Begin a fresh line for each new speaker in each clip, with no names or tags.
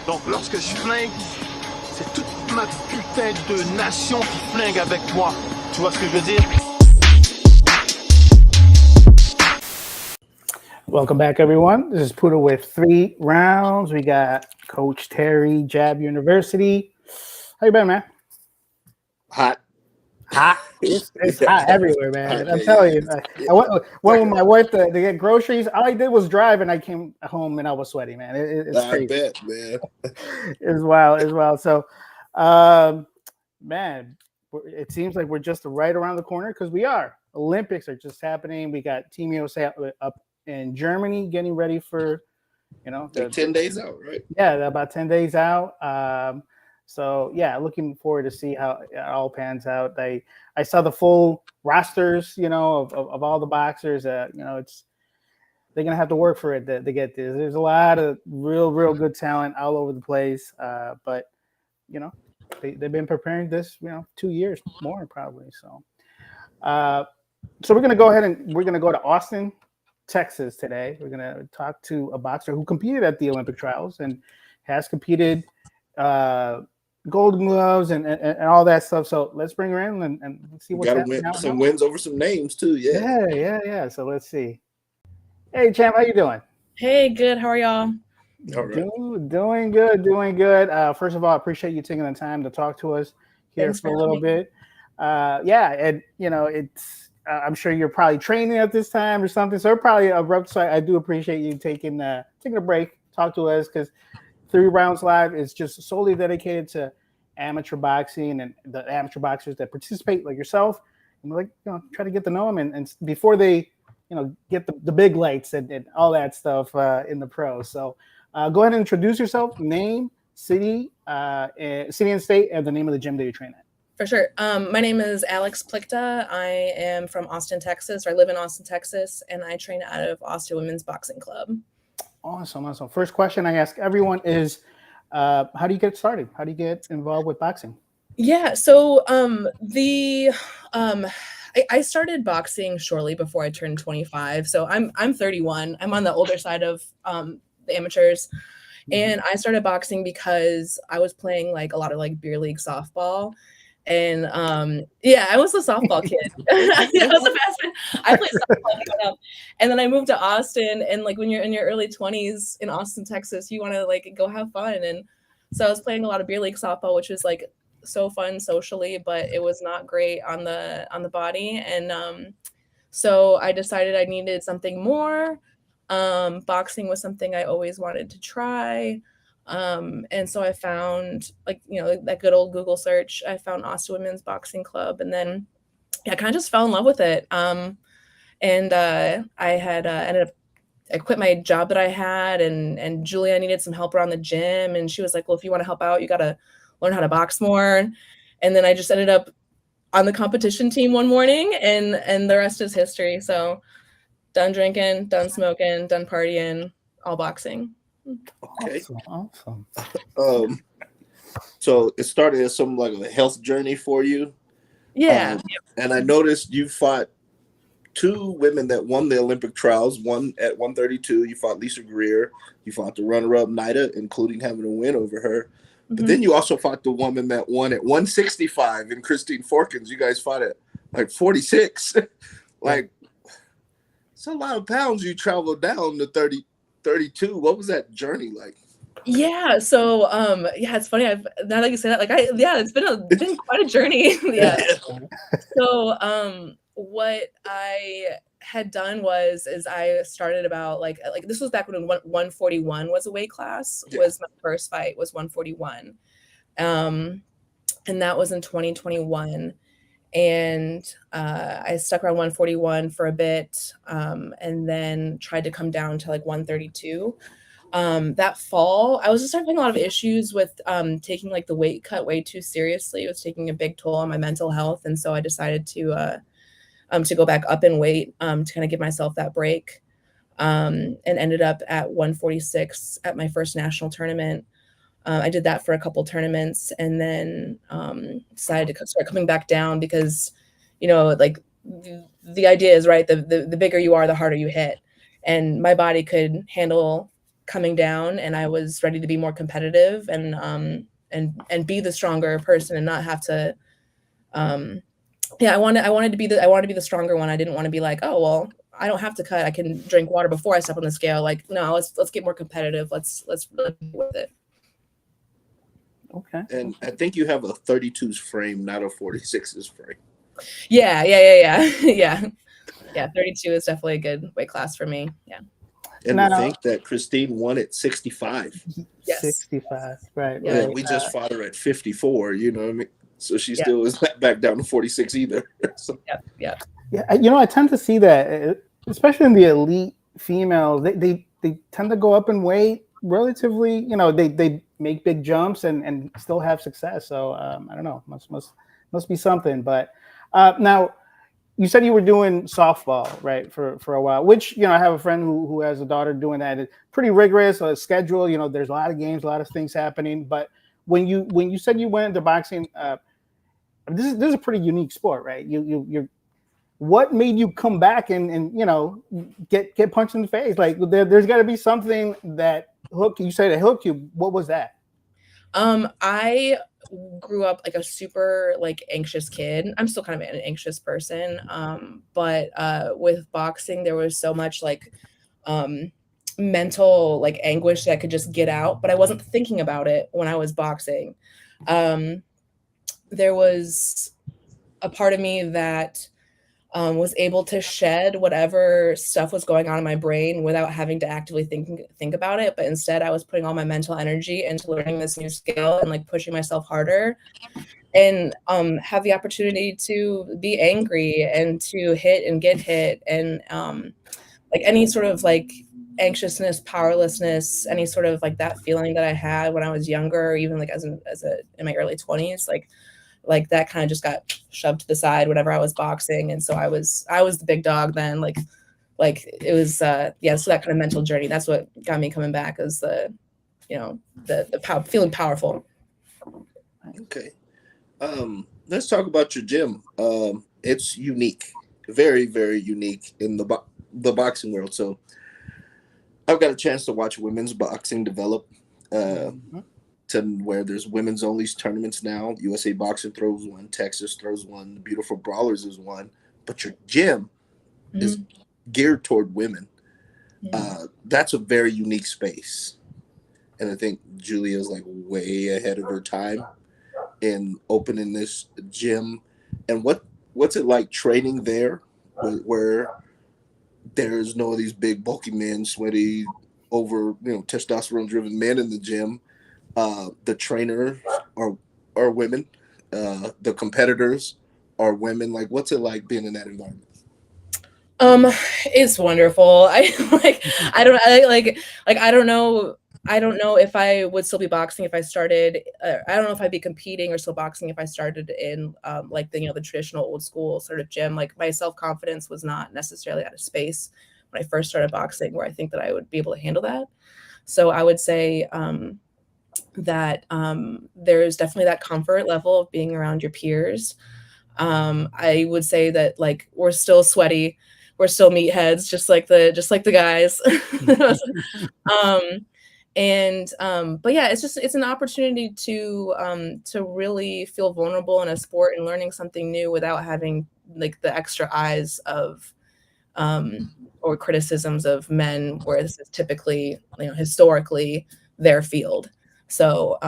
Donc lorsque je flingue, c'est toute ma putain de nation qui flingue avec moi. Tu vois ce que je veux dire?
Welcome back, everyone. This is Puda with 3 rounds. We got Coach Terry, Jab University. How you been, man?
Hot.
It's hot everywhere, man. I'm telling you. I went with my wife to get groceries. All I did was drive, and I came home and I was sweaty, man. It's crazy.
I bet, man.
It's wild. So, man, it seems like we're just right around the corner because we are. Olympics are just happening. We got Team USA up in Germany getting ready for,
like 10 days out, right?
Yeah, about 10 days out. So yeah, looking forward to see how it all pans out. I saw the full rosters, of all the boxers. It's they're gonna have to work for it to get this. There's a lot of real good talent all over the place. But they've been preparing this, 2 years more probably. So we're gonna go ahead and we're gonna go to Austin, Texas today. We're gonna talk to a boxer who competed at the Olympic trials and has competed. Golden gloves and all that stuff. So let's bring her in and see what's happening.
Got some wins over some names too.
Yeah. So let's see. Hey, champ, how you doing?
Hey, good. How are y'all?
All right.
Doing good. First of all, I appreciate you taking the time to talk to us here. Thanks for a little bit. And it's. I'm sure you're probably training at this time or something. So probably abrupt. So I do appreciate you taking a break, talk to us because 3 Rounds Live is just solely dedicated to amateur boxing and the amateur boxers that participate, like yourself. And we're try to get to know them and before they, get the big lights and all that stuff in the pros. So go ahead and introduce yourself, name, city and state, and the name of the gym that you train at.
For sure. My name is Alex Plichta. I am from Austin, Texas. I live in Austin, Texas, and I train out of Austin Women's Boxing Club.
Awesome. First question I ask everyone is, how do you get started? How do you get involved with boxing?
Yeah, so I started boxing shortly before I turned 25. So I'm 31. I'm on the older side of the amateurs. And I started boxing because I was playing a lot of beer league softball. And I was a softball kid. I was the best. I played softball growing up, and then I moved to Austin. And when you're in your early 20s in Austin, Texas, you want to go have fun. And so I was playing a lot of beer league softball, which was so fun socially, but it was not great on the body. And so I decided I needed something more. Boxing was something I always wanted to try. And so I found that good old Google search. I found Austin Women's Boxing Club, and then I kind of just fell in love with it. I had ended up, I quit my job that I had, and Julia needed some help around the gym, and she was like, well, if you want to help out, you got to learn how to box more. And then I just ended up on the competition team one morning, and the rest is history. So done drinking, done smoking, done partying, all boxing.
Okay.
Awesome.
So it started as some a health journey for you.
Yeah.
And I noticed you fought 2 women that won the Olympic trials. One at 132, you fought Lisa Greer. You fought the runner-up Nida, including having a win over her. Mm-hmm. But then you also fought the woman that won at 165 in Christine Forkins. You guys fought at 46. It's a lot of pounds you traveled down to 32. What was that journey like?
Yeah. So, it's funny. Now that you say that, it's been quite a journey. Yeah. So, what I had done was I started about this was back when 141 was a weight class. Yeah. Was my first fight was 141. And that was in 2021. And I stuck around 141 for a bit, and then tried to come down to 132. That fall, I was just having a lot of issues with taking the weight cut way too seriously. It was taking a big toll on my mental health, and so I decided to go back up in weight to kind of give myself that break, and ended up at 146 at my first national tournament. I did that for a couple tournaments, and then decided to start coming back down because, the idea is, right, the bigger you are, the harder you hit. And my body could handle coming down, and I was ready to be more competitive and be the stronger person and not have to. I wanted to be the stronger one. I didn't want to be like, oh well, I don't have to cut. I can drink water before I step on the scale. Like, no, let's get more competitive. Let's really be with it.
Okay.
And I think you have a 32's frame, not a 46's frame.
Yeah. 32 is definitely a good weight class for me. Yeah.
And to think that Christine won at 65.
Yes.
65, right?
Yeah.
Right.
We just fought her at 54. You know what I mean? So she still is not back down to 46 either. So.
Yeah.
I tend to see that, especially in the elite females, they tend to go up in weight relatively. They make big jumps and still have success. So I don't know, must be something. But now, you said you were doing softball, right, for a while, which, I have a friend who has a daughter doing that. It's pretty rigorous, a schedule, there's a lot of games, a lot of things happening. But when you said you went into boxing, this is a pretty unique sport, right? You're what made you come back and get punched in the face? Like there's got to be something that hooked you. Say that hooked you. What was that?
I grew up like a super like anxious kid. I'm still kind of an anxious person. But with boxing, there was so much like mental like anguish that I could just get out, but I wasn't thinking about it when I was boxing. There was a part of me that was able to shed whatever stuff was going on in my brain without having to actively think about it. But instead I was putting all my mental energy into learning this new skill and like pushing myself harder and have the opportunity to be angry and to hit and get hit and like any sort of like anxiousness, powerlessness, any sort of like that feeling that I had when I was younger, or even like as in my early 20s, like that kind of just got shoved to the side whenever I was boxing. And so I was the big dog then, like it was, so that kind of mental journey, that's what got me coming back, is the feeling powerful.
Okay. Let's talk about your gym. It's unique, very, very unique in the boxing world. So I've got a chance to watch women's boxing develop, to where there's women's only tournaments now. USA Boxing throws one, Texas throws one, the Beautiful Brawlers is one, but your gym is geared toward women. That's a very unique space, and I think Julia is like way ahead of her time in opening this gym. And what's it like training there, where there's no of these big bulky men, sweaty, over testosterone driven men in the gym? The trainers are women. The competitors are women. Like, what's it like being in that environment?
It's wonderful. I don't know if I would still be boxing if I started. I don't know if I'd be competing or still boxing if I started in the traditional old school sort of gym. Like, my self-confidence was not necessarily out of space when I first started boxing, where I think that I would be able to handle that. So I would say that there's definitely that comfort level of being around your peers. I would say that like we're still sweaty, we're still meatheads, just like the guys. But yeah, it's an opportunity to really feel vulnerable in a sport and learning something new without having like the extra eyes of or criticisms of men, whereas it's typically historically their field. So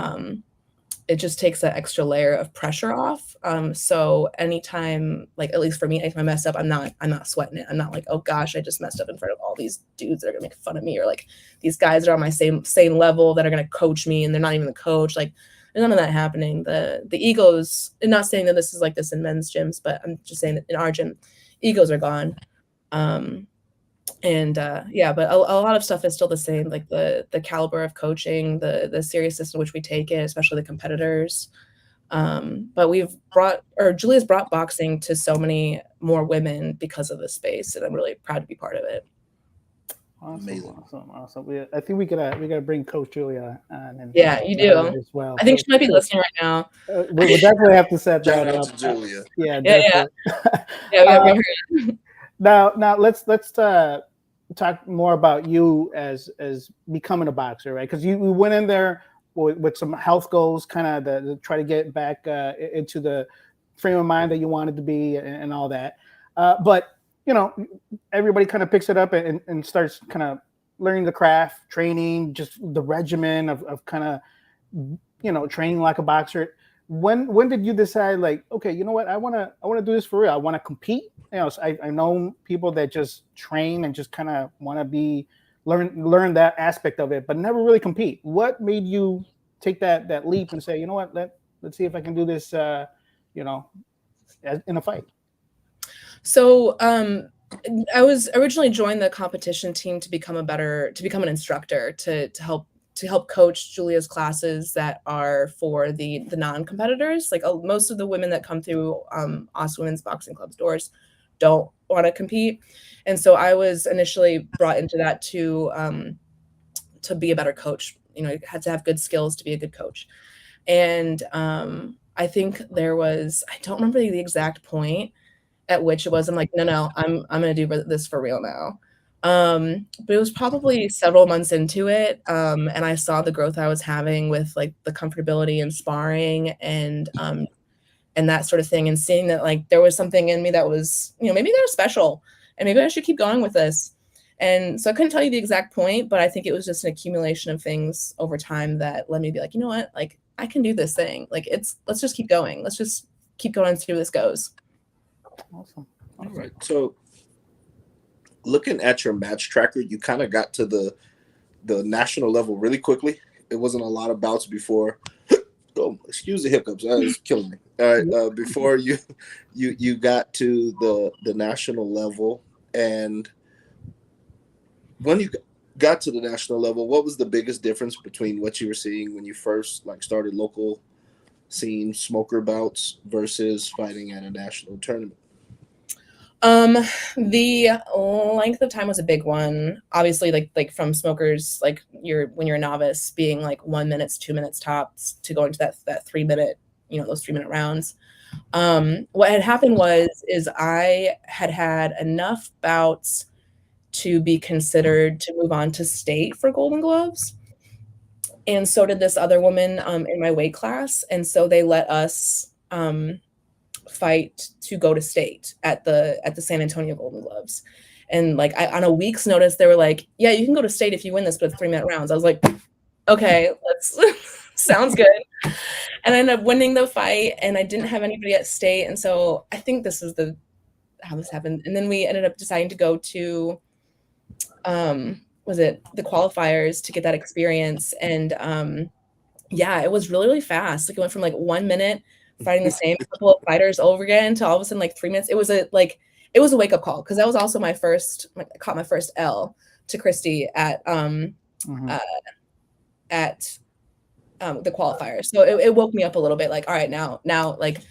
it just takes that extra layer of pressure off. So anytime, like at least for me, if I mess up, I'm not sweating it. I'm not like, oh gosh, I just messed up in front of all these dudes that are gonna make fun of me, or like these guys that are on my same level that are gonna coach me and they're not even the coach. Like, there's none of that happening. The egos, and not saying that this is like this in men's gyms, but I'm just saying that in our gym, egos are gone. But a lot of stuff is still the same, like the caliber of coaching, the seriousness in which we take it, especially the competitors. But Julia's brought boxing to so many more women because of this space, and I'm really proud to be part of it.
Awesome. I think we gotta bring Coach Julia on. And
yeah, you do
as well.
I think she might be listening right now.
We'll definitely have to set that up.
To Julia.
Yeah.
Yeah. Yeah, we have her.
Now let's talk more about you as becoming a boxer, right? Because you went in there with some health goals, kind of to try to get back into the frame of mind that you wanted to be and all that. But everybody kind of picks it up and starts kind of learning the craft, training, just the regimen of kind of training like a boxer. When did you decide, like, okay, you know what, I want to do this for real. I want to compete. So I know people that just train and just kind of want to learn that aspect of it, but never really compete. What made you take that leap and say, you know what, let's see if I can do this, in a fight?
So I was originally joined the competition team to become an instructor to help coach Julia's classes that are for the non-competitors. Like most of the women that come through Us Women's Boxing Club's doors don't want to compete. And so I was initially brought into that to be a better coach. You had to have good skills to be a good coach. And I think I don't remember the exact point at which it was, I'm like, no, I'm going to do this for real now. But it was probably several months into it. And I saw the growth I was having with like the comfortability in sparring and that sort of thing, and seeing that like there was something in me that was, maybe they're special and maybe I should keep going with this. And so I couldn't tell you the exact point, but I think it was just an accumulation of things over time that led me to be like, you know what, like I can do this thing. Like let's just keep going. Let's just keep going and see where this goes.
Awesome.
All right. So looking at your match tracker, you kind of got to the national level really quickly. It wasn't a lot of bouts before. Oh, excuse the hiccups. That was killing me. All right. Before you got to the national level, and when you got to the national level, what was the biggest difference between what you were seeing when you first started local scene smoker bouts versus fighting at a national tournament?
The length of time was a big one. Obviously, like from smokers, like when you're a novice, being like 1 minute, 2 minutes tops to go into that 3 minute, those 3 minute rounds. What had happened is I had enough bouts to be considered to move on to state for Golden Gloves. And so did this other woman in my weight class. And so they let us fight to go to state at the San Antonio Golden Gloves. And like on a week's notice, they were like, yeah, you can go to state if you win this, but it's 3 minute rounds. I was like, okay, let's sounds good. And I ended up winning the fight, and I didn't have anybody at state. And so I think this is how this happened. And then we ended up deciding to go to was it the qualifiers to get that experience. And it was really, really fast. Like it went from like 1 minute fighting the same couple of fighters over again to all of a sudden like 3 minutes. It was a wake up call, because that was also I caught my first L to Christy at the qualifiers. So it woke me up a little bit. Like, all right, now like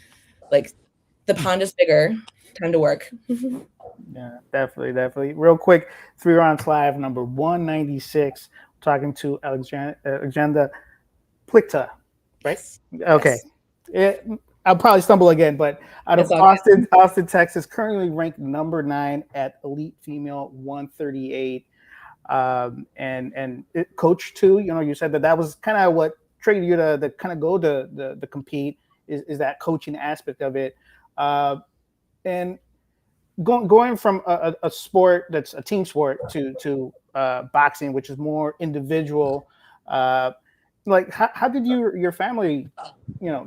the pond is bigger. Time to work.
Yeah, definitely. Real quick, 3 Rounds Live, number 196. Talking to Alexandra Plichta, right?
Yes.
Okay.
Yes.
I'll probably stumble again, but out of
It's
Austin, Texas, currently ranked number 9 at Elite Female 138. And coach too. You said that was kind of what triggered you to kind of go to the compete is that coaching aspect of it. And going from a sport that's a team sport to boxing, which is more individual. Like how did your family,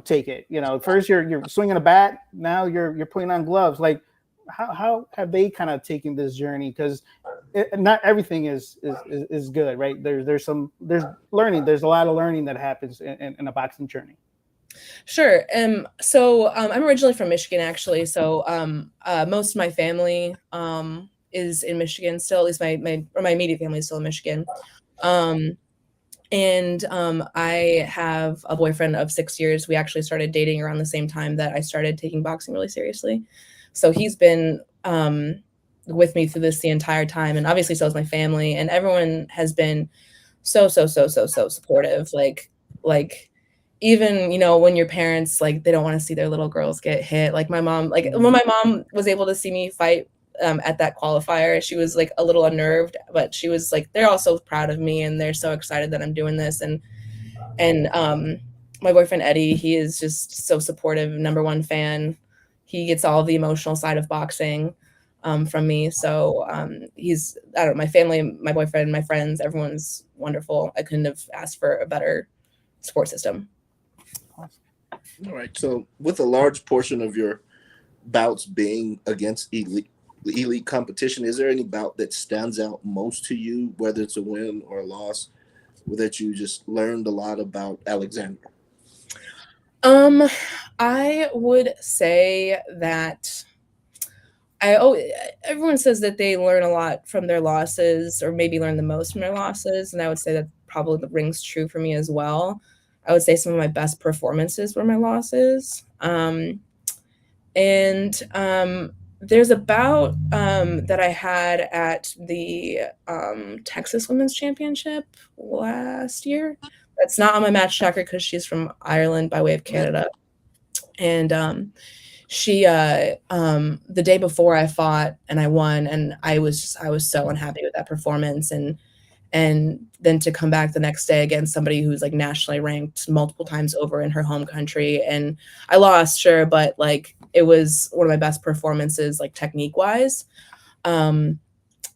take it? First you're swinging a bat, now you're putting on gloves. Like how have they kind of taken this journey? Because not everything is good, right? There's learning. There's a lot of learning that happens in a boxing journey.
Sure. So I'm originally from Michigan, actually. So most of my family is in Michigan still. At least my immediate family is still in Michigan. And I have a boyfriend of 6 years. We actually started dating around the same time that I started taking boxing really seriously. So he's been with me through this the entire time, and obviously so is my family, and everyone has been so supportive. Like even when your parents, like, they don't want to see their little girls get hit. Like my mom, like when my mom was able to see me fight at that qualifier. She was like a little unnerved, but she was like, they're all so proud of me and they're so excited that I'm doing this. And my boyfriend Eddie, he is just so supportive, number one fan. He gets all the emotional side of boxing from me. So he's, I don't know, my family, my boyfriend, my friends, everyone's wonderful. I couldn't have asked for a better support system.
All right. So with a large portion of your bouts being against elite competition, is there any bout that stands out most to you, whether it's a win or a loss, that you just learned a lot about Alexandra?
I would say that everyone says that they learn a lot from their losses, or maybe learn the most from their losses, and I would say that probably rings true for me as well. I would say some of my best performances were my losses. There's a bout that I had at the Texas Women's Championship last year. That's not on my match tracker because she's from Ireland by way of Canada. And she the day before I fought and I won, and I was so unhappy with that performance, and then to come back the next day against somebody who's like nationally ranked multiple times over in her home country, and I lost, sure, but like it was one of my best performances, like technique wise.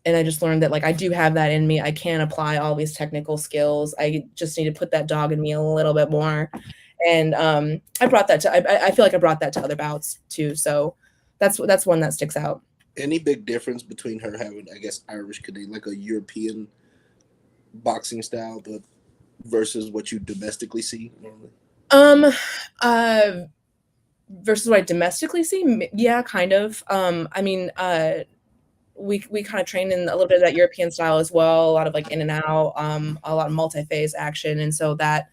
And I just learned that like I do have that in me. I can apply all these technical skills. I just need to put that dog in me a little bit more. And I brought that to I feel like I brought that to other bouts too. So that's one that sticks out.
Any big difference between her having, I guess, Irish Canadian, like a European boxing style, but versus what you domestically see normally?
Versus what I domestically see, yeah, kind of. I mean, we kind of train in a little bit of that European style as well, a lot of like in and out, a lot of multi-phase action, and so that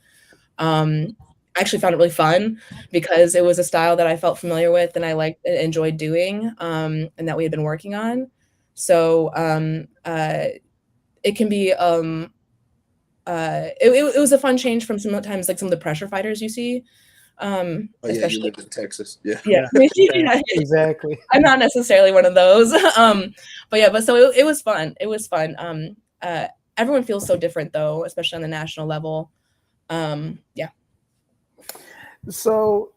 I actually found it really fun because it was a style that I felt familiar with and I liked and enjoyed doing, and that we had been working on. So it can be it was a fun change from sometimes like some of the pressure fighters you see.
Especially, you live in Texas. Yeah.
Yeah.
Exactly.
I'm not necessarily one of those. But so it was fun. It was fun. Everyone feels so different though, especially on the national level. Yeah.
So,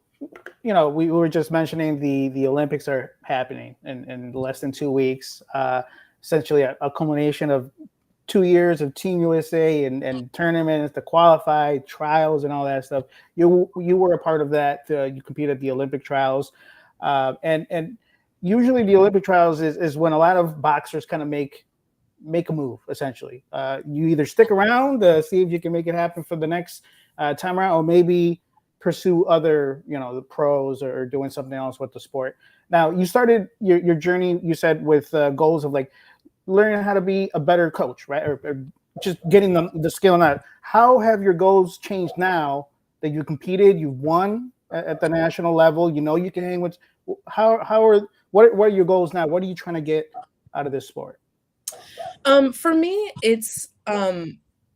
we were just mentioning the Olympics are happening in less than 2 weeks. Essentially a culmination of 2 years of Team USA and tournaments to qualify, trials, and all that stuff. You were a part of that. You competed at the Olympic trials, and usually the Olympic trials is when a lot of boxers kind of make a move. Essentially, you either stick around to see if you can make it happen for the next time around, or maybe pursue other, the pros or doing something else with the sport. Now, you started your journey, you said, with goals of like learning how to be a better coach, right? Or just getting the skill in that. How have your goals changed now that you competed, you've won at the national level, you can hang with, what are your goals now? What are you trying to get out of this sport?
For me, it's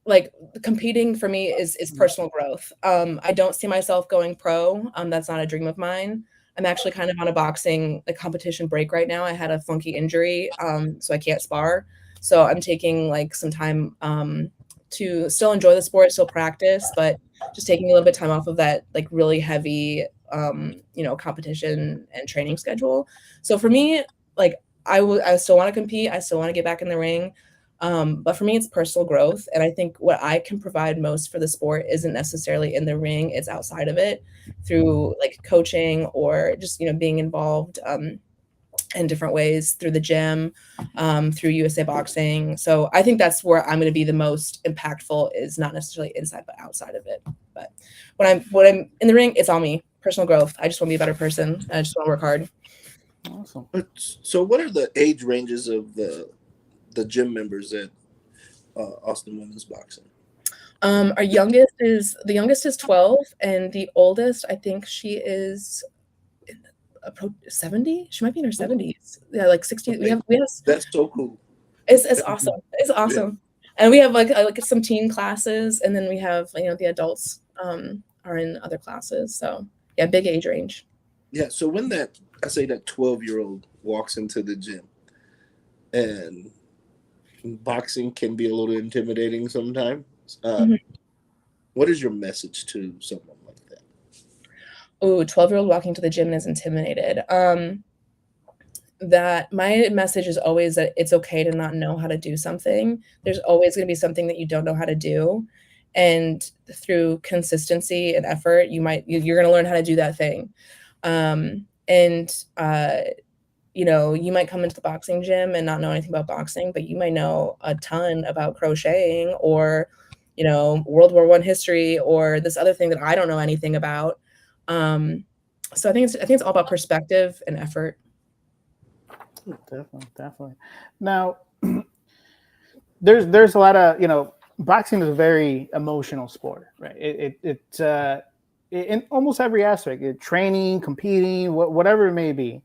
like competing for me is personal growth. I don't see myself going pro. That's not a dream of mine. I'm actually kind of on a competition break right now. I had a funky injury, so I can't spar. So I'm taking like some time to still enjoy the sport, still practice, but just taking a little bit of time off of that like really heavy competition and training schedule. So for me, like I still want to compete. I still want to get back in the ring. But for me, it's personal growth. And I think what I can provide most for the sport isn't necessarily in the ring, it's outside of it through like coaching or just, being involved in different ways through the gym, through USA Boxing. So I think that's where I'm going to be the most impactful, is not necessarily inside, but outside of it. But when I'm in the ring, it's all me, personal growth. I just want to be a better person. I just want to work hard.
Awesome.
So what are the age ranges of the gym members at Austin Women's Boxing?
Our youngest is 12, and the oldest, I think she is 70. She might be in her 70s. Yeah, like 60.
Okay.
We have.
That's so cool.
It's awesome. It's awesome. Yeah. And we have like some teen classes, and then we have the adults are in other classes. So yeah, big age range.
Yeah. So when that 12-year-old walks into the gym, and boxing can be a little intimidating sometimes.
Mhm.
What is your message to someone like that?
Oh, 12-year-old walking to the gym and is intimidated. That my message is always that it's okay to not know how to do something. There's always going to be something that you don't know how to do, and through consistency and effort, you're going to learn how to do that thing. And you know, you might come into the boxing gym and not know anything about boxing, but you might know a ton about crocheting or, you know, World War I history or this other thing that I don't know anything about. Um, so I think it's all about perspective and effort.
Definitely, definitely. Now, there's a lot of, you know, boxing is a very emotional sport, right? In almost every aspect, training, competing, whatever it may be,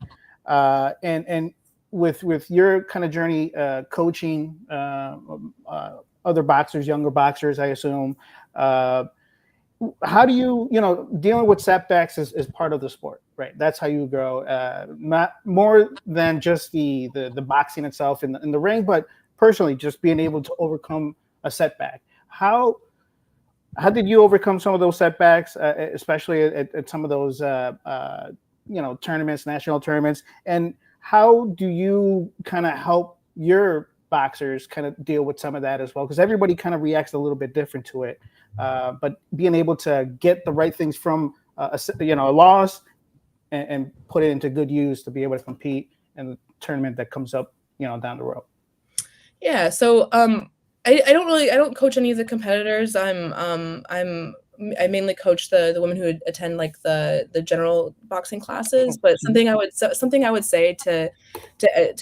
and with your kind of journey, coaching other boxers, younger boxers, I assume. Uh, how do you know, dealing with setbacks is part of the sport, right? That's how you grow, not more than just the boxing itself in the ring, but personally just being able to overcome a setback. How did you overcome some of those setbacks, especially at some of those you know, tournaments, national tournaments, and how do you kind of help your boxers kind of deal with some of that as well? Because everybody kind of reacts a little bit different to it, but being able to get the right things from you know, a loss and put it into good use to be able to compete in the tournament that comes up, you know, down the road.
Yeah, so I don't coach any of the competitors. I mainly coach the women who attend like the general boxing classes. But something I would say to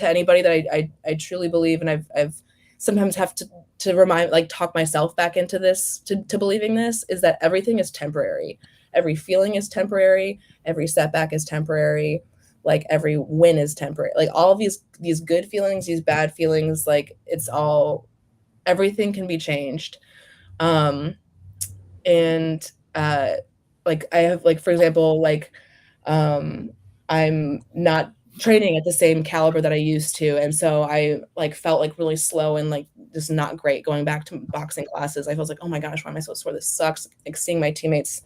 anybody that I truly believe, and I've sometimes have to remind, like, talk myself back into this, to believing this, is that everything is temporary. Every feeling is temporary. Every setback is temporary. Like every win is temporary. Like all of these good feelings, these bad feelings, like it's all, everything can be changed. Um, and like I have, like, for example, like I'm not training at the same caliber that I used to, and so I like felt like really slow and like just not great going back to boxing classes. I was like, oh my gosh, why am I so sore? This sucks. Like seeing my teammates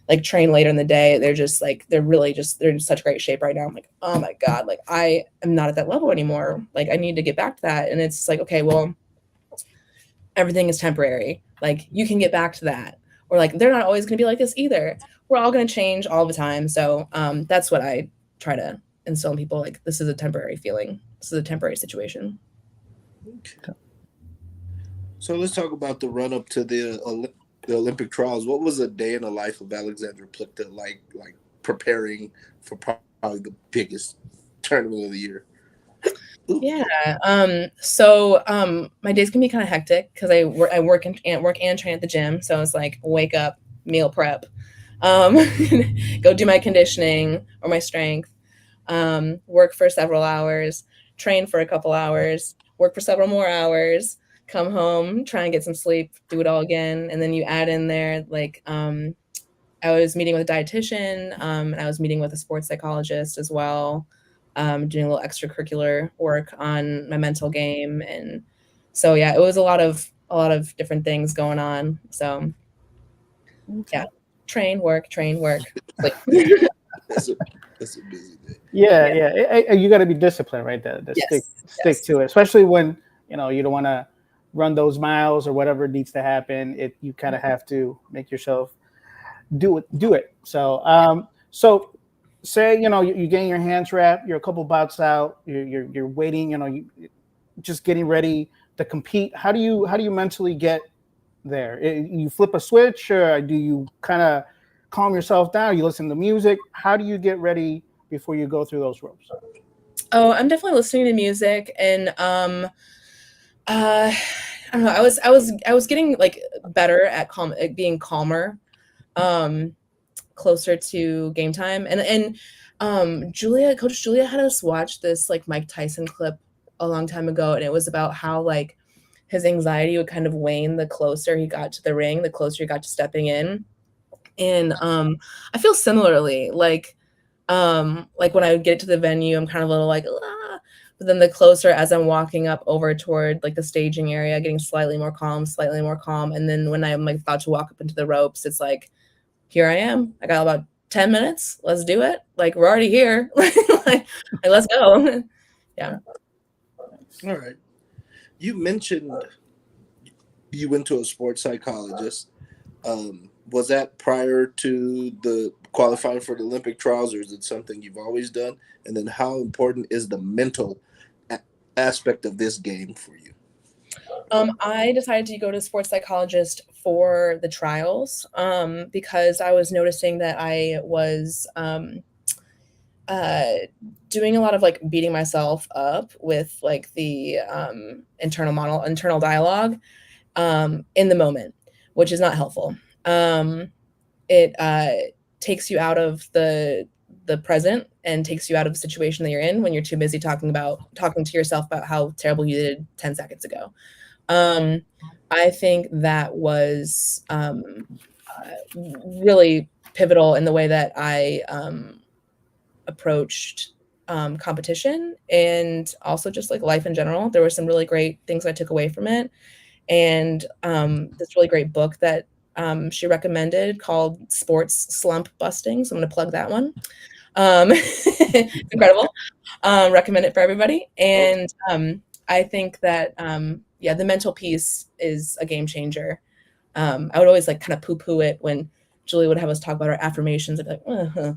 like train later in the day, they're just like, they're in such great shape right now. I'm like, oh my God, like I am not at that level anymore. Like I need to get back to that. And it's like, okay, well, everything is temporary. Like you can get back to that. Or like, they're not always going to be like this either. We're all going to change all the time. So that's what I try to instill in people. Like, this is a temporary feeling. This is a temporary situation.
Okay. So let's talk about the run up to the Olympic trials. What was a day in the life of Alexandra Plichta like preparing for probably the biggest tournament of the year? Ooh.
Yeah. So my days can be kind of hectic because I work and train at the gym. So it's like wake up, meal prep, go do my conditioning or my strength, work for several hours, train for a couple hours, work for several more hours, come home, try and get some sleep, do it all again. And then you add in there, like, I was meeting with a dietitian, and I was meeting with a sports psychologist as well, doing a little extracurricular work on my mental game. And so, yeah, it was a lot of different things going on. So yeah, train, work. Like,
That's a busy day.
Yeah. You got to be disciplined, right? To stick to it, especially when, you know, you don't want to run those miles or whatever needs to happen. You kind of have to make yourself do it. So say, you know, you're getting your hands wrapped, you're a couple bouts out, you're waiting, you know, you just getting ready to compete. How do you mentally get there? You flip a switch, or do you kind of calm yourself down? You listen to music? How do you get ready before you go through those ropes?
Oh, I'm definitely listening to music, and I don't know. I was getting like better at being calmer, closer to game time, and Coach Julia had us watch this like Mike Tyson clip a long time ago, and it was about how like his anxiety would kind of wane the closer he got to the ring, the closer he got to stepping in. And I feel similarly, like when I would get to the venue, I'm kind of a little like, ah, But then the closer as I'm walking up over toward like the staging area, getting slightly more calm. And then when I'm like about to walk up into the ropes, it's like, here I am. I got about 10 minutes. Let's do it. Like, we're already here. like, let's go. Yeah.
All right. You mentioned you went to a sports psychologist. Was that prior to the qualifying for the Olympic trials, or is it something you've always done? And then how important is the mental aspect of this game for you?
I decided to go to a sports psychologist for the trials because I was noticing that I was doing a lot of like beating myself up with like the internal dialogue in the moment, which is not helpful. It takes you out of the present and takes you out of the situation that you're in when you're too busy talking to yourself about how terrible you did 10 seconds ago. I think that was really pivotal in the way that I approached competition and also just like life in general. There were some really great things I took away from it. And this really great book that she recommended called Sports Slump Busting. So I'm going to plug that one. It's incredible. Recommend it for everybody. And I think that, the mental piece is a game changer. I would always like kind of poo-poo it when Julie would have us talk about our affirmations. I'd be like, uh-huh.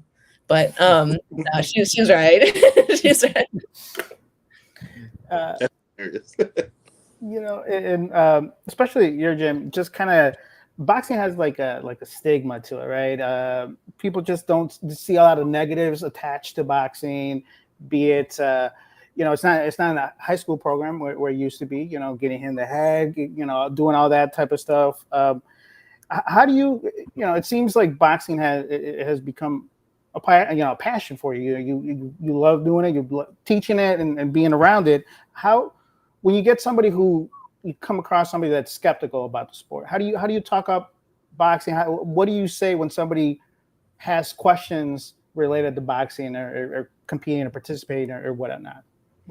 But no, she was right. She's right.
And especially your gym, just kind of boxing has like a stigma to it, right? People just don't see a lot of negatives attached to boxing, be it it's not a high school program where it used to be, getting hit in the head, doing all that type of stuff. How do you, it seems like boxing has become a passion for you. You love doing it, you love teaching it and being around it. When you get somebody you come across somebody that's skeptical about the sport, how do you talk up boxing? What do you say when somebody has questions related to boxing or competing or participating or whatnot?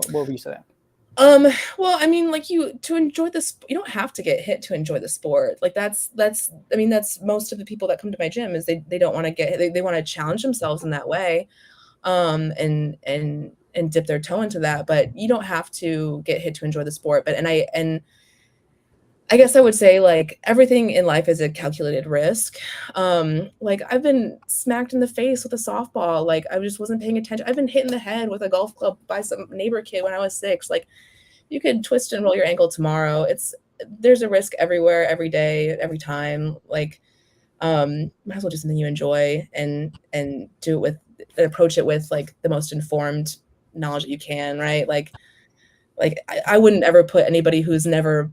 What would you say that?
Well, I mean, like to enjoy this, you don't have to get hit to enjoy the sport. Like that's most of the people that come to my gym is they don't want to get hit. They want to challenge themselves in that way, and dip their toe into that. But you don't have to get hit to enjoy the sport. But I guess I would say like everything in life is a calculated risk. Like I've been smacked in the face with a softball. Like I just wasn't paying attention. I've been hit in the head with a golf club by some neighbor kid when I was 6. Like you could twist and roll your ankle tomorrow. There's a risk everywhere, every day, every time. Like might as well do something you enjoy and approach it with like the most informed knowledge that you can, right? Like I wouldn't ever put anybody who's never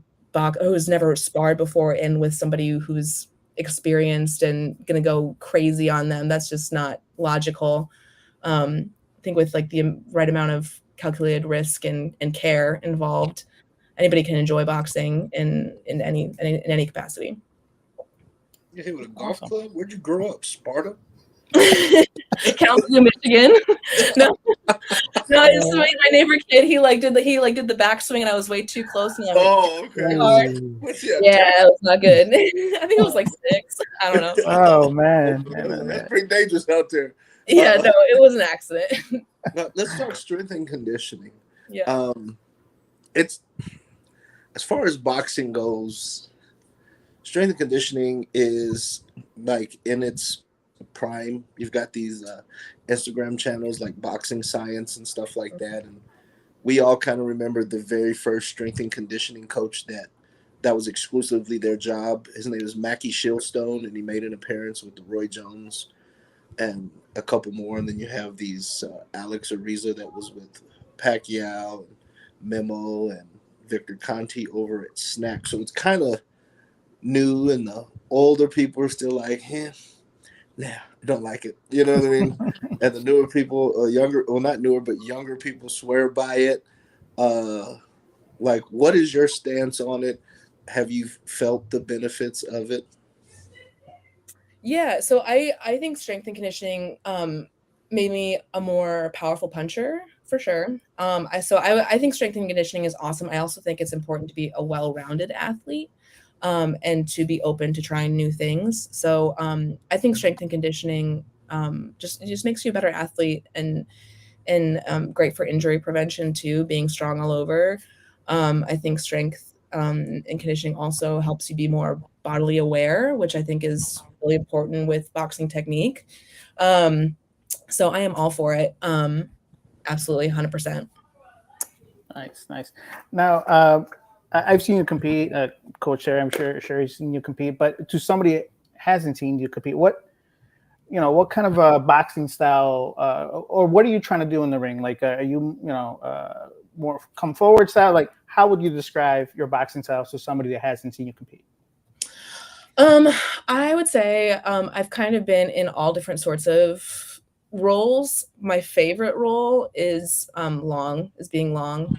sparred before in with somebody who's experienced and gonna go crazy on them. That's just not logical. I think with like the right amount of calculated risk and care involved, anybody can enjoy boxing in any capacity.
You hit with a golf club? Where'd you grow up? Sparta?
Kalamazoo, Michigan. No, it's my neighbor kid. He did the backswing, and I was way too close. And
okay.
Yeah, it was not good. I think it was like 6. I don't know.
Oh man,
that's pretty dangerous out there.
Yeah, no, it was an accident.
Now, let's talk strength and conditioning.
Yeah.
It's as far as boxing goes, strength and conditioning is like in its prime. You've got these Instagram channels like Boxing Science and stuff like that, and we all kind of remember the very first strength and conditioning coach that was exclusively their job. His name is Mackie Shieldstone, and he made an appearance with the Roy Jones and a couple more. And then you have these Alex Ariza that was with Pacquiao and Memo and Victor Conti over at Snack. So it's kind of new, and the older people are still like, nah, I don't like it. You know what I mean? And the newer people, not newer, but younger people swear by it. Like, what is your stance on it? Have you felt the benefits of it?
Yeah, so I think strength and conditioning made me a more powerful puncher for sure. I think strength and conditioning is awesome. I also think it's important to be a well-rounded athlete, and to be open to trying new things. So I think strength and conditioning just makes you a better athlete, and great for injury prevention too, being strong all over. I think strength and conditioning also helps you be more bodily aware, which I think is really important with boxing technique. So I am all for it. Absolutely, 100%.
Nice. Now, I've seen you compete, Coach Sherry. I'm sure he's seen you compete. But to somebody that hasn't seen you compete, what kind of a boxing style, or what are you trying to do in the ring? Like, are you more come forward style? Like, how would you describe your boxing style to somebody that hasn't seen you compete?
I would say I've kind of been in all different sorts of roles. My favorite role is being long.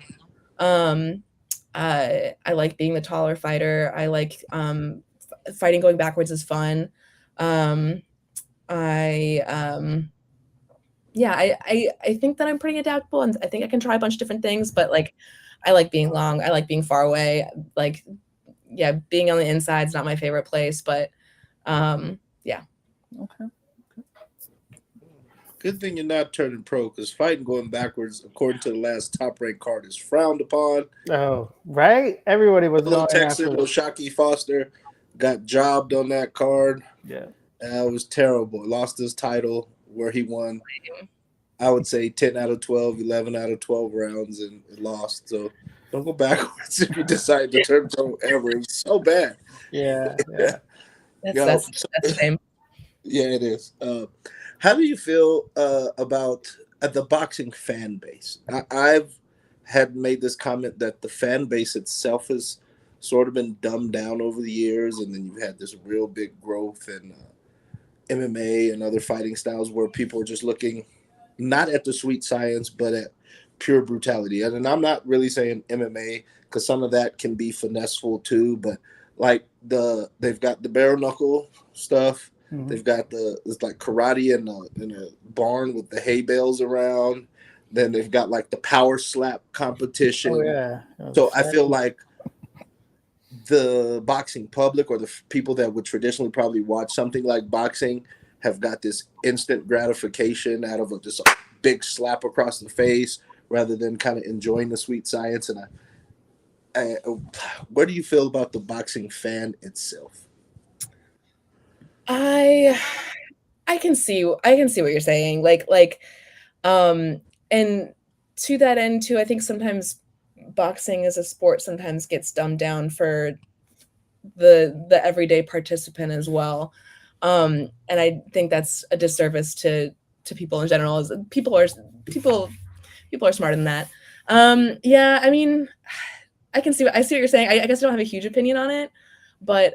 I like being the taller fighter. I like fighting going backwards is fun. I think that I'm pretty adaptable, and I think I can try a bunch of different things, but like I like being long. I like being far away. Like, yeah, being on the inside is not my favorite place, but yeah.
Okay.
Good thing you're not turning pro, because fighting going backwards, according to the last Top Rank card, is frowned upon.
Oh, right. Everybody was
Little
going
Texan,
after.
Shockey Foster, got jobbed on that card.
Yeah.
It was terrible. Lost his title where he won, I would say 10 out of 12, 11 out of 12 rounds, and lost. So don't go backwards if you decide to turn pro ever. It's so bad.
Yeah.
That's a shame.
Yeah, it is. How do you feel about the boxing fan base? I've had made this comment that the fan base itself has sort of been dumbed down over the years, and then you've had this real big growth in MMA and other fighting styles where people are just looking not at the sweet science, but at pure brutality. And I'm not really saying MMA, because some of that can be finesseful too, but like they've got the bare knuckle stuff.
Mm-hmm.
They've got it's like karate in a barn with the hay bales around. Then they've got like the power slap competition.
Oh, yeah.
So I feel like the boxing public, or the people that would traditionally probably watch something like boxing, have got this instant gratification out of just a big slap across the face, rather than kind of enjoying the sweet science. And what do you feel about the boxing fan itself?
I can see what you're saying. And to that end too, I think sometimes boxing as a sport sometimes gets dumbed down for the everyday participant as well. And I think that's a disservice to people in general. As people are smarter than that. Yeah, I mean, I see what you're saying. I guess I don't have a huge opinion on it, but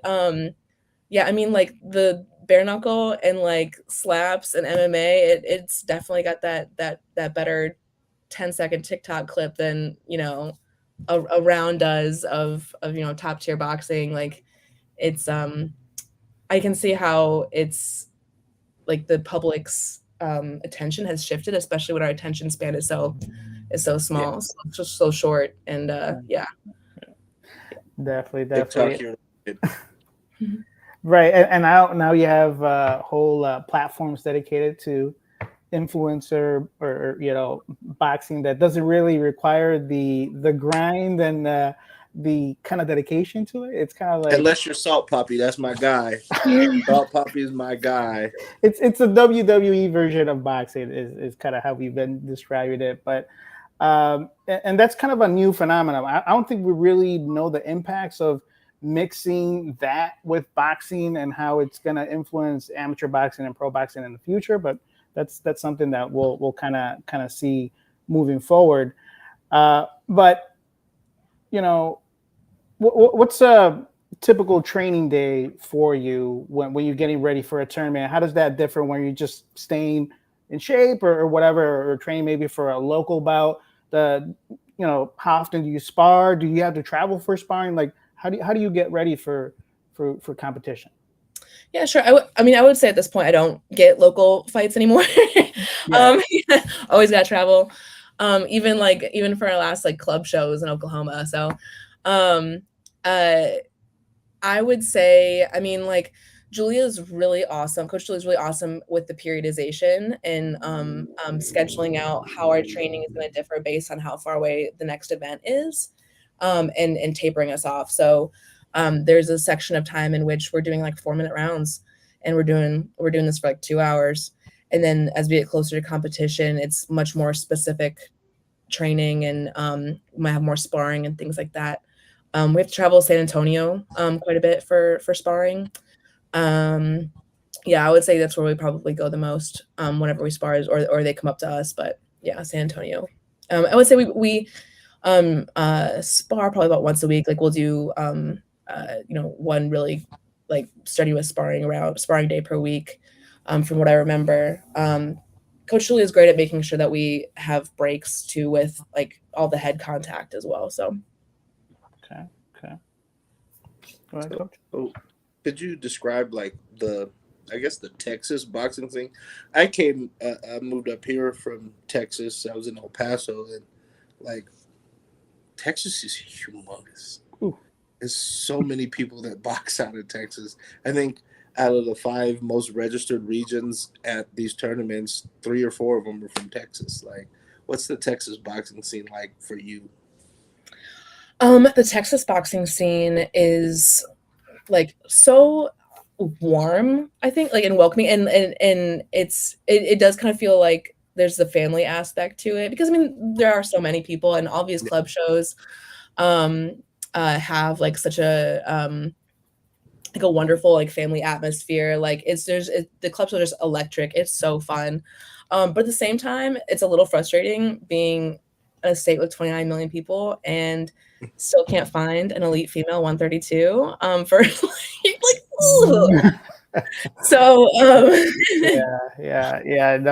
yeah, I mean, like the bare knuckle and like slaps and MMA, it's definitely got that better 10-second TikTok clip than a round does of top tier boxing. Like it's I can see how it's like the public's attention has shifted, especially when our attention span is so small,
Yeah.
so it's just so short. And yeah.
Definitely. Right, and now you have whole platforms dedicated to influencer or boxing that doesn't really require the grind and the kind of dedication to it. It's kind of like,
unless you're Salt Poppy, that's my guy. Salt Poppy is my guy.
It's a WWE version of boxing is kind of how we've been describing it, but and that's kind of a new phenomenon. I don't think we really know the impacts of mixing that with boxing and how it's going to influence amateur boxing and pro boxing in the future, but that's something that we'll kind of see moving forward. But what's a typical training day for you when you're getting ready for a tournament? How does that differ when you're just staying in shape or whatever, or training maybe for a local bout? How often do you spar? Do you have to travel for sparring? Like, how do you get ready for competition?
Yeah, sure. I would say at this point I don't get local fights anymore.
Yeah.
Always got to travel. even for our last like club shows in Oklahoma. So I would say, I mean, like Julia's really awesome. Coach Julia's really awesome with the periodization and scheduling out how our training is going to differ based on how far away the next event is, and tapering us off. So there's a section of time in which we're doing like 4-minute rounds, and we're doing this for like 2 hours. And then as we get closer to competition, it's much more specific training, and we might have more sparring and things like that. We have to travel to San Antonio quite a bit for sparring. Yeah, I would say that's where we probably go the most whenever we spar, or they come up to us. But yeah, San Antonio. I would say we spar probably about once a week. Like we'll do one really like strenuous sparring day per week, from what I remember. Coach Julie is great at making sure that we have breaks too, with like all the head contact as well. So.
Okay. Go ahead, Coach.
So, could you describe like the Texas boxing thing? I moved up here from Texas. I was in El Paso, and like Texas is humongous.
Ooh.
There's so many people that box out in Texas. I think out of the 5 most registered regions at these tournaments, 3 or 4 of them are from Texas. Like, what's the Texas boxing scene like for you?
The Texas boxing scene is like so warm, I think, like, and welcoming, and it does kind of feel like there's the family aspect to it, because I mean there are so many people, and all these club shows have like such a like a wonderful like family atmosphere. Like the clubs are just electric. It's so fun, but at the same time it's a little frustrating being a state with 29 million people and still can't find an elite female 132 for like so
no,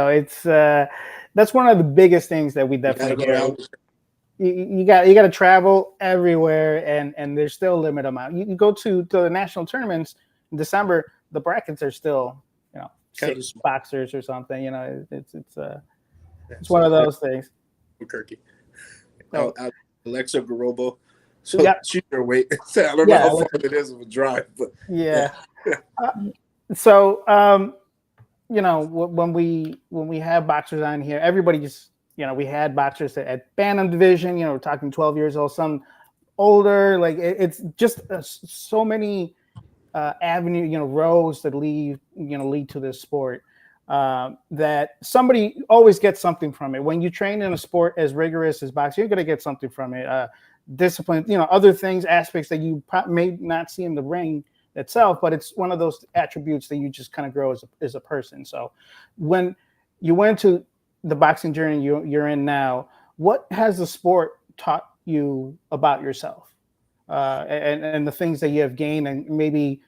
it's that's one of the biggest things that we definitely do. You got to travel everywhere, and there's still a limit amount. You go to the national tournaments in December, the brackets are still 6 boxers or something. It's one of those things.
Kirky. Alexa Garobo. So
yeah.
she's her weight. I don't know how far it is of a drive, but
so when we have boxers on here, everybody's we had boxers at Bantam division. We're talking 12 years old, some older. Like it's just so many roads that lead to this sport. That somebody always gets something from it. When you train in a sport as rigorous as boxing, you're going to get something from it. Discipline, other things, aspects that you may not see in the ring itself, but it's one of those attributes that you just kind of grow as a person. So when you went to the boxing journey you're in now, what has the sport taught you about yourself, and the things that you have gained and maybe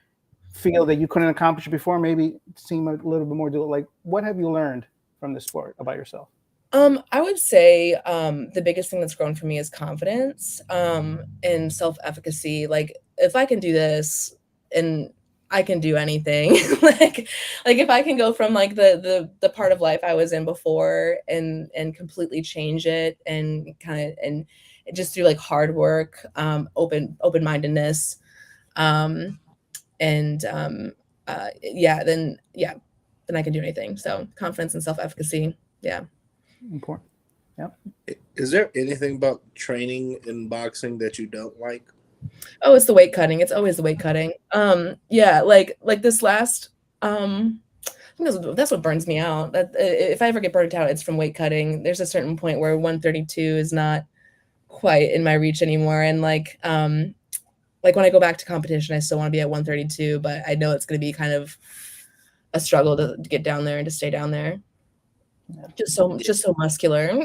feel that you couldn't accomplish before, maybe seem a little bit more like, what have you learned from the sport about yourself?
I would say the biggest thing that's grown for me is confidence, and self-efficacy. Like if I can do this, and I can do anything, like if I can go from like the part of life I was in before and completely change it, and kind of, and just through like hard work, open-mindedness, then I can do anything. So confidence and self-efficacy. Yeah.
Important. Yep.
Is there anything about training in boxing that you don't like?
Oh, it's the weight cutting. It's always the weight cutting. Like this last, I think that's what burns me out. That if I ever get burnt out, it's from weight cutting. There's a certain point where 132 is not quite in my reach anymore. And like when I go back to competition, I still want to be at 132, but I know it's going to be kind of a struggle to get down there and to stay down there. Yeah. Just so muscular.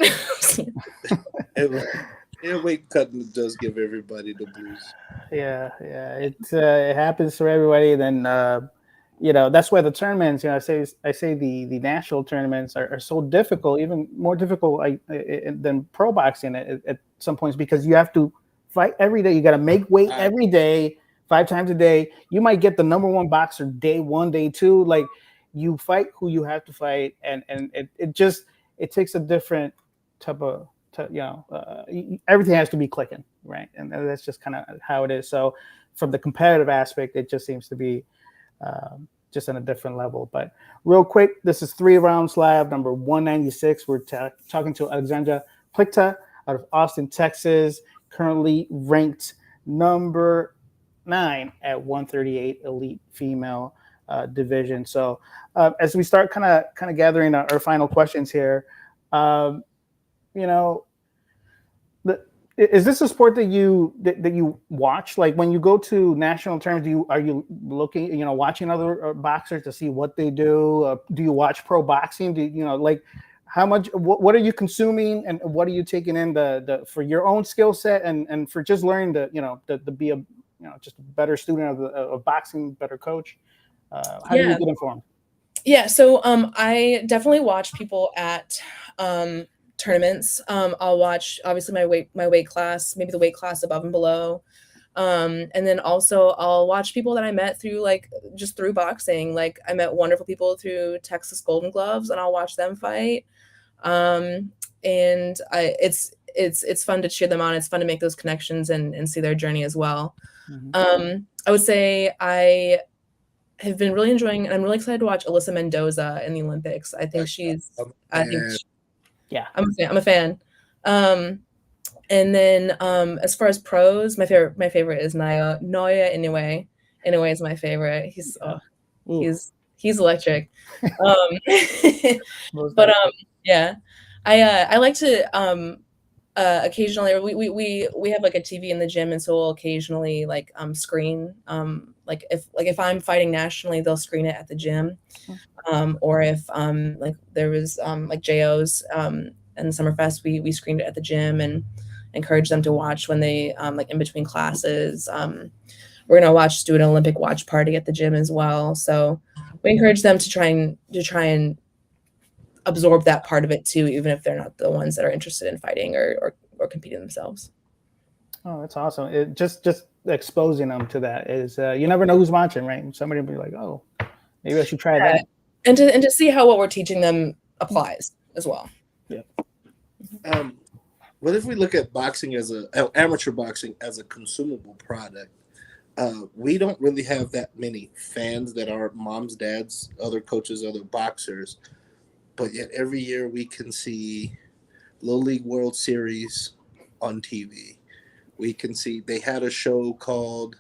Weight cutting does give everybody the blues.
Yeah. It happens for everybody. Then that's why the tournaments. I say the national tournaments are so difficult, even more difficult than pro boxing at some points, because you have to fight every day. You got to make weight every day, 5 times a day. You might get the number 1 boxer day 1, day 2. Like you fight who you have to fight, and it takes a different type of everything has to be clicking, right? And that's just kind of how it is. So from the competitive aspect, it just seems to be just on a different level. But real quick, this is 3 Rounds Live, number 196. We're talking to Alexandra Plichta out of Austin, Texas, currently ranked number 9 at 138 elite female division. So as we start kind of gathering our final questions here, is this a sport that you watch? Like when you go to national tournaments, are you looking, watching other boxers to see what they do? Do you watch pro boxing? Do like how much? What are you consuming, and what are you taking in for your own skill set and for just learning to be a just a better student of boxing, better coach? How do you get informed?
Yeah, so I definitely watch people at tournaments. I'll watch obviously my weight class, maybe the weight class above and below. And then also I'll watch people that I met through just through boxing. Like I met wonderful people through Texas Golden Gloves, and I'll watch them fight. And it's fun to cheer them on. It's fun to make those connections and see their journey as well. Mm-hmm. I would say I have been really enjoying, and I'm really excited to watch Alyssa Mendoza in the Olympics. I think I'm a fan. And then as far as pros, my favorite is Naoya Inoue. Inoue is my favorite. He's electric. But yeah, I like to occasionally we have like a TV in the gym, and so we'll occasionally screen if I'm fighting nationally, they'll screen it at the gym. Or if there was JOs and Summerfest, we screened it at the gym and encourage them to watch when they in between classes. We're gonna do an Olympic watch party at the gym as well. So we encourage them to try and absorb that part of it too, even if they're not the ones that are interested in fighting or competing themselves.
Oh, that's awesome! It just exposing them to that is you never know who's watching, right? Somebody will be like, oh, maybe I should try that.
And to see how what we're teaching them applies as well.
Yeah.
What if we look at boxing amateur boxing as a consumable product? We don't really have that many fans that are moms, dads, other coaches, other boxers, but yet every year we can see Little League World Series on TV. We can see they had a show called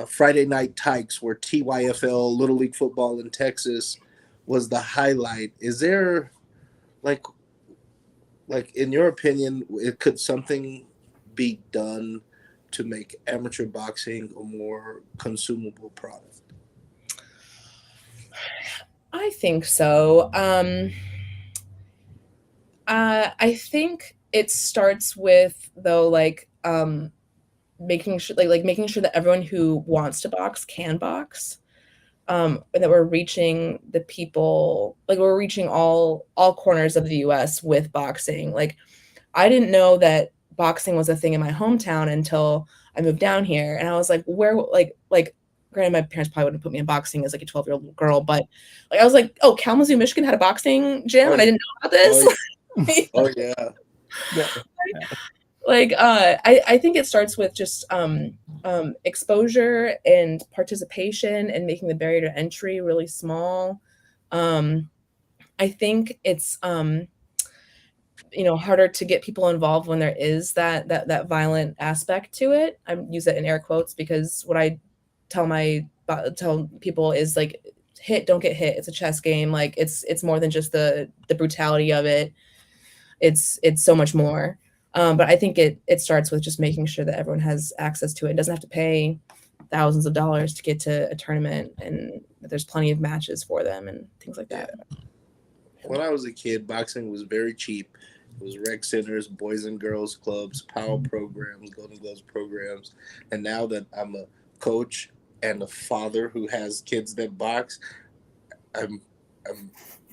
Friday Night Tykes where TYFL, Little League Football in Texas, was the highlight. Is there, like in your opinion, could something be done to make amateur boxing a more consumable product?
I think so. I think it starts with making sure that everyone who wants to box can box. And that we're reaching the people, we're reaching all corners of the US with boxing. I didn't know that boxing was a thing in my hometown until I moved down here. And I was like, granted, my parents probably wouldn't put me in boxing as a 12-year-old girl, but I was like, oh, Kalamazoo, Michigan had a boxing gym and I didn't know about this.
Oh yeah.
I think it starts with just exposure and participation and making the barrier to entry really small. I think it's harder to get people involved when there is that violent aspect to it. I use it in air quotes because what I tell people is hit, don't get hit. It's a chess game. It's more than just the brutality of it. It's so much more. But I think it starts with just making sure that everyone has access to it. It doesn't have to pay thousands of dollars to get to a tournament, and there's plenty of matches for them and things like that.
When I was a kid, boxing was very cheap. It was rec centers, boys and girls clubs, power programs, Golden Gloves programs. And now that I'm a coach and a father who has kids that box, I'm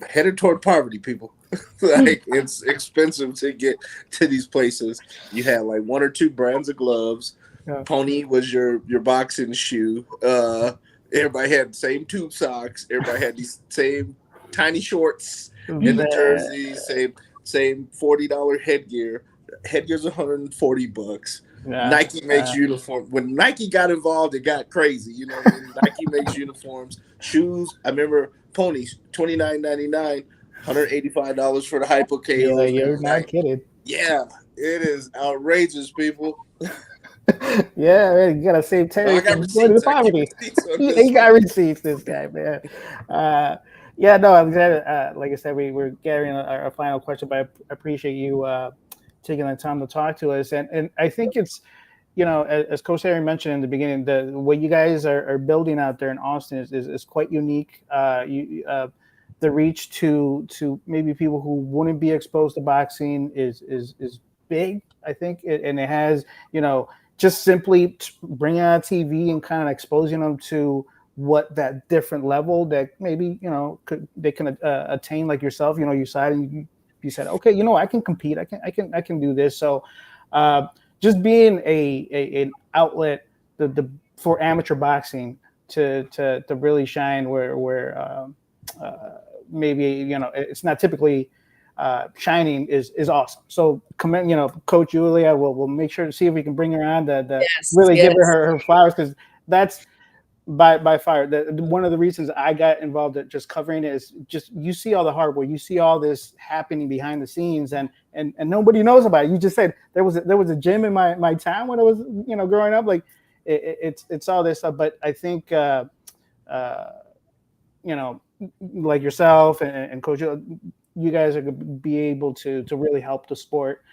headed toward poverty, people. It's expensive to get to these places. You had 1 or 2 brands of gloves. Yeah. Pony was your boxing shoe. Everybody had the same tube socks. Everybody had these same tiny shorts and the jerseys. same $40 headgear. Headgear's $140.
Yeah.
Nike makes uniform. When Nike got involved, it got crazy. You know what I mean? Nike makes uniforms, shoes. I remember ponies, $29.99, $185 for the hypo KOs.
Yeah, you're not kidding.
Yeah, it is outrageous, people.
Yeah, man, you gotta save Terry from going to poverty. He got receipts, this guy, man. Yeah, no, I'm glad. Like I said, we're getting our final question, but I appreciate you taking the time to talk to us. And I think it's, you know, as Coach Harry mentioned in the beginning, what you guys are building out there in Austin is quite unique. The reach to maybe people who wouldn't be exposed to boxing is big, I think, and it has, you know, just simply bringing out TV and kind of exposing them to what that different level that maybe, you know, they can attain, like yourself. You know, you said, okay, you know, I can compete, I can do this. So just being an outlet for amateur boxing to really shine where maybe, you know, it's not typically shining is awesome. So you know, Coach Julia, we'll make sure to see if we can bring her on to really give her flowers, because that's by far one of the reasons I got involved at just covering it is just, you see all the hard work, you see all this happening behind the scenes, and nobody knows about it. You just said there was a gym in my town when I was, you know, growing up. Like it's all this stuff, but I think you know, like yourself and Coach, you guys are going to be able to really help the sport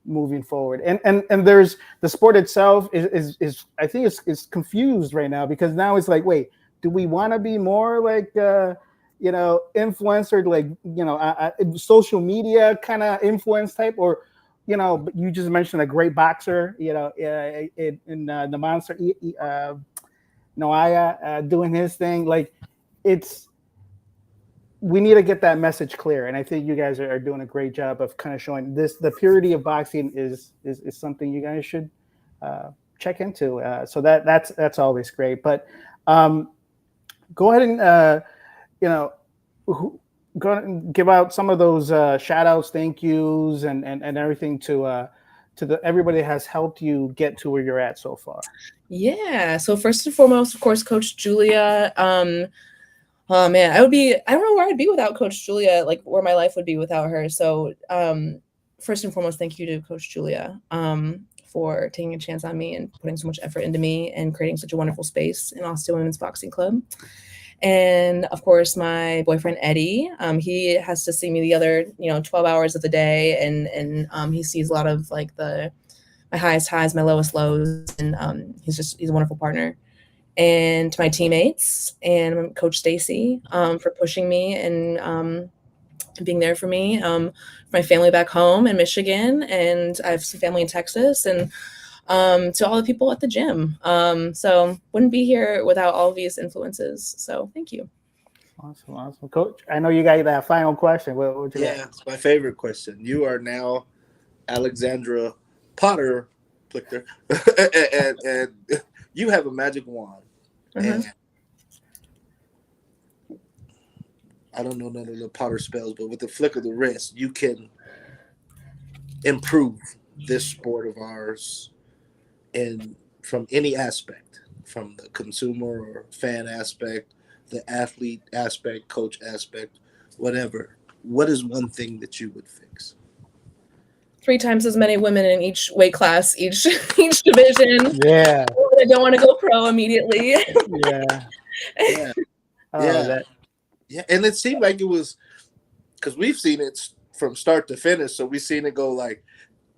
moving forward. And there's the sport itself is I think it's confused right now, because now it's like, wait, do we want to be more like you know, influencer, like, you know, social media kind of influence type, or, you know, but you just mentioned a great boxer, you know, in the monster Noaya doing his thing. Like, we need to get that message clear, and I think you guys are doing a great job of kind of showing this. The purity of boxing is something you guys should check into. So that's always great. But go ahead and you know, go ahead and give out some of those shout outs, thank yous, and everything to everybody that has helped you get to where you're at so far. Yeah.
So first and foremost, of course, Coach Julia. Oh man, I don't know where I'd be without Coach Julia, like where my life would be without her. So first and foremost, thank you to Coach Julia for taking a chance on me and putting so much effort into me and creating such a wonderful space in Austin Women's Boxing Club. And of course, my boyfriend Eddie, he has to see me the other, 12 hours of the day, and he sees a lot of like my highest highs, my lowest lows, and he's a wonderful partner. And to my teammates and Coach Stacy for pushing me and being there for me, for my family back home in Michigan, and I have some family in Texas, and to all the people at the gym. So wouldn't be here without all of these influences. So thank you.
Awesome. Coach, I know you got that final question. What you got?
It's my favorite question. You are now Alexandra Plichta, and you have a magic wand. And I don't know none of the Potter spells, but with the flick of the wrist, you can improve this sport of ours from any aspect, from the consumer or fan aspect, the athlete aspect, coach aspect, whatever. What is one thing that you would fix?
3 times as many women in each weight class, each division.
Yeah.
I don't want to go pro immediately.
Yeah. And it seemed like it was, because we've seen it from start to finish, so we've seen it go like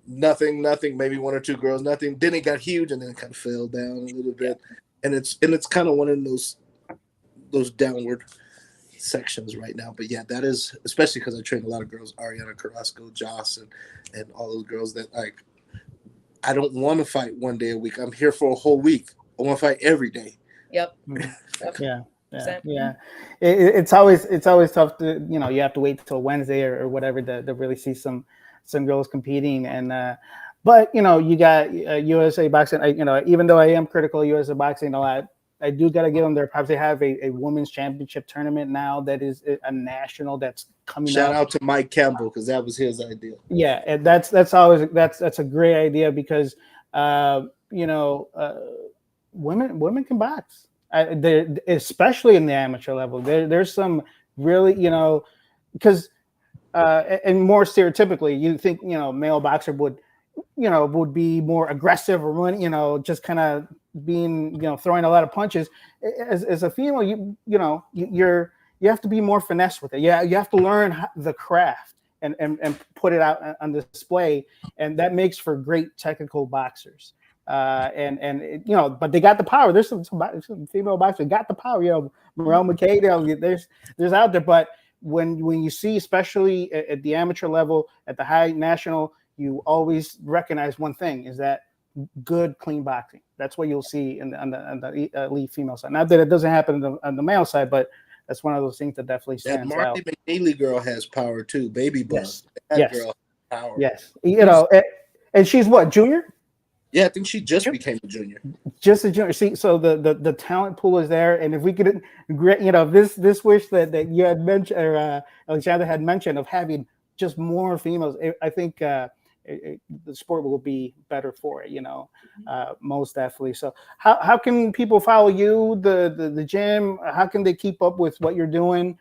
nothing, maybe 1 or 2 girls, nothing. Then it got huge, and then it kind of fell down a little bit, and it's kind of one of those downward sections right now. But yeah, that is, especially because I train a lot of girls, Ariana Carrasco, Joss, and all those girls that, like, I don't want to fight 1 day a week. I'm here for a whole week. I want to fight every day.
Yep.
Yeah. It's always tough to, you have to wait till Wednesday or whatever to really see some girls competing. And but you got USA Boxing. Even though I am critical of USA Boxing a lot, I do got to give them their props. They have a women's championship tournament now that is a national that's coming
Shout
up.
out to Mike Campbell because that was his idea.
Yeah, and that's always that's a great idea because women can box, especially in the amateur level. There's some really because and more stereotypically, you think male boxer would be more aggressive or run, just kind of being throwing a lot of punches. As a female, you have to be more finesse with it. Yeah, you have to learn the craft and put it out on display, and that makes for great technical boxers. But they got the power. There's some female boxers got the power. Morel McKay, there's out there. But when you see, especially at the amateur level, at the high national, you always recognize one thing: is that good, clean boxing. That's what you'll see on the elite female side. Not that it doesn't happen on the male side, but that's one of those things that definitely stands out.
Marty McNeely girl has power too. Baby Buck.
Yes.
That girl has power.
Yes. And she's what, junior?
Yeah, I think she just became a junior.
Just a junior. See, so the talent pool is there, and if we could, this wish that you had mentioned, or Alexandra had mentioned, of having just more females, I think the sport will be better for it. Most definitely. So, how can people follow you, the gym? How can they keep up with what you're doing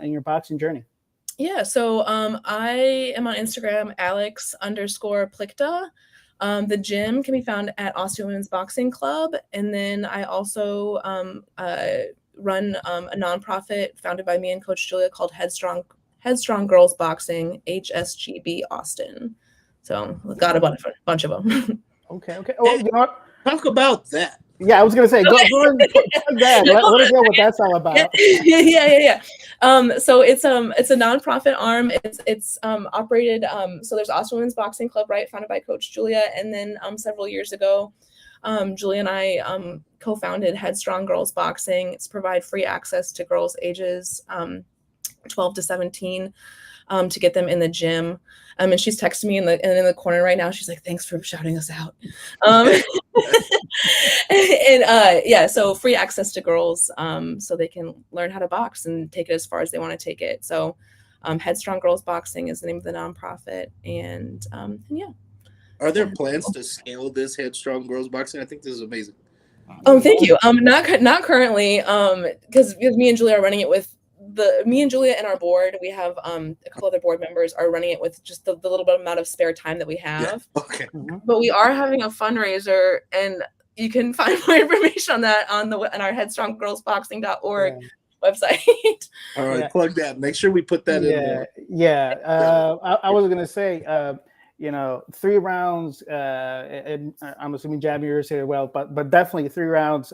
in your boxing journey?
Yeah, so I am on Instagram, Alex_Plichta. The gym can be found at Austin Women's Boxing Club. And then I also run a nonprofit founded by me and Coach Julia called Headstrong Girls Boxing, HSGB Austin. So we got a bunch of them.
Okay. Well, you know what?
Talk about that.
Yeah, I was gonna say, go and plug that. Let us know what that's all about.
Yeah. So it's a nonprofit arm. It's operated. So there's Austin Women's Boxing Club, right, founded by Coach Julia, and then several years ago, Julia and I co-founded Headstrong Girls Boxing. It's provide free access to girls ages 12 to 17 to get them in the gym. And she's texting me in the corner right now. She's like, "Thanks for shouting us out." So free access to girls so they can learn how to box and take it as far as they want to take it. So Headstrong Girls Boxing is the name of the nonprofit. And yeah.
Are there plans to scale this Headstrong Girls Boxing? I think this is amazing.
Oh, thank you. Not currently, because me and Julia are running it with me and Julia and our board. We have a couple other board members are running it with just the little bit amount of spare time that we have.
Yeah. Okay.
But we are having a fundraiser, and you can find more information on that on our headstronggirlsboxing.org website.
All right, plug that. Make sure we put that in there.
Yeah. I was gonna say, 3 rounds. And I'm assuming Jabby, you're saying well, but definitely 3 rounds.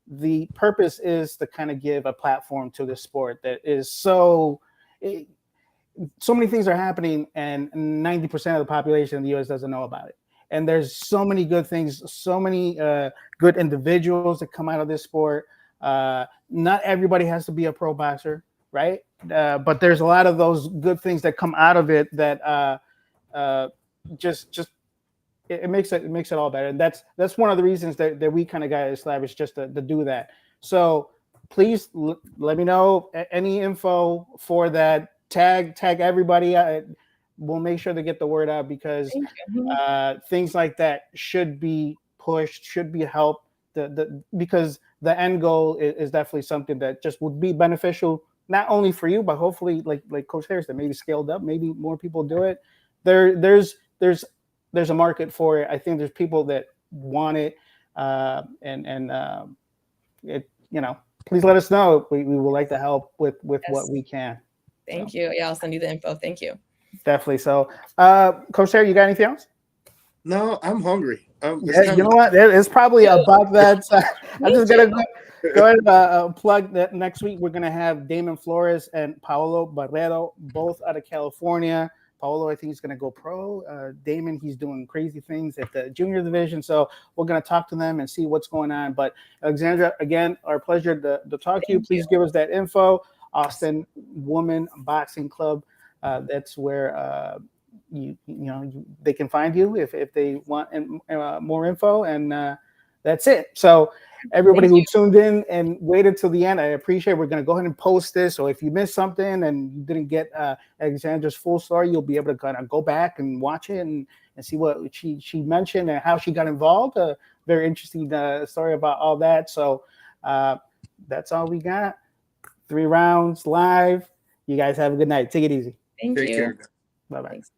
The purpose is to kind of give a platform to the sport that is so many things are happening, and 90% of the population in the U.S. doesn't know about it. And there's so many good things, so many good individuals that come out of this sport. Not everybody has to be a pro boxer, right? But there's a lot of those good things that come out of it that it makes it all better. And that's one of the reasons that we kind of got established, just to do that. So please let me know any info for that. Tag everybody. We'll make sure to get the word out, because things like that should be pushed, should be helped. Because the end goal is definitely something that just would be beneficial, not only for you, but hopefully, like Coach Harris, that maybe scaled up, maybe more people do it. There's a market for it. I think there's people that want it, please let us know. We would like to help with what we can.
Thank you. Yeah, I'll send you the info. Thank you.
Definitely. So, Coach Harris, you got anything else?
No, I'm hungry.
You know what? It's probably about that. I'm just gonna go ahead and plug that next week. We're gonna have Damon Flores and Paolo Barreto, both out of California. Paolo, I think he's going to go pro. Damon, he's doing crazy things at the junior division. So we're going to talk to them and see what's going on. But Alexandra, again, our pleasure to talk to you. Please give us that info. Austin Women Boxing Club. That's where they can find you if they want more info. And that's it. So everybody
Thank
who tuned in and waited till the end. I appreciate it. We're going to go ahead and post this. So if you missed something and you didn't get Alexandra's full story, you'll be able to kind of go back and watch it and see what she mentioned and how she got involved. Very interesting story about all that. So that's all we got. 3 rounds live. You guys have a good night. Take it easy.
Thank
Take
you.
care.
Bye-bye.
Thanks.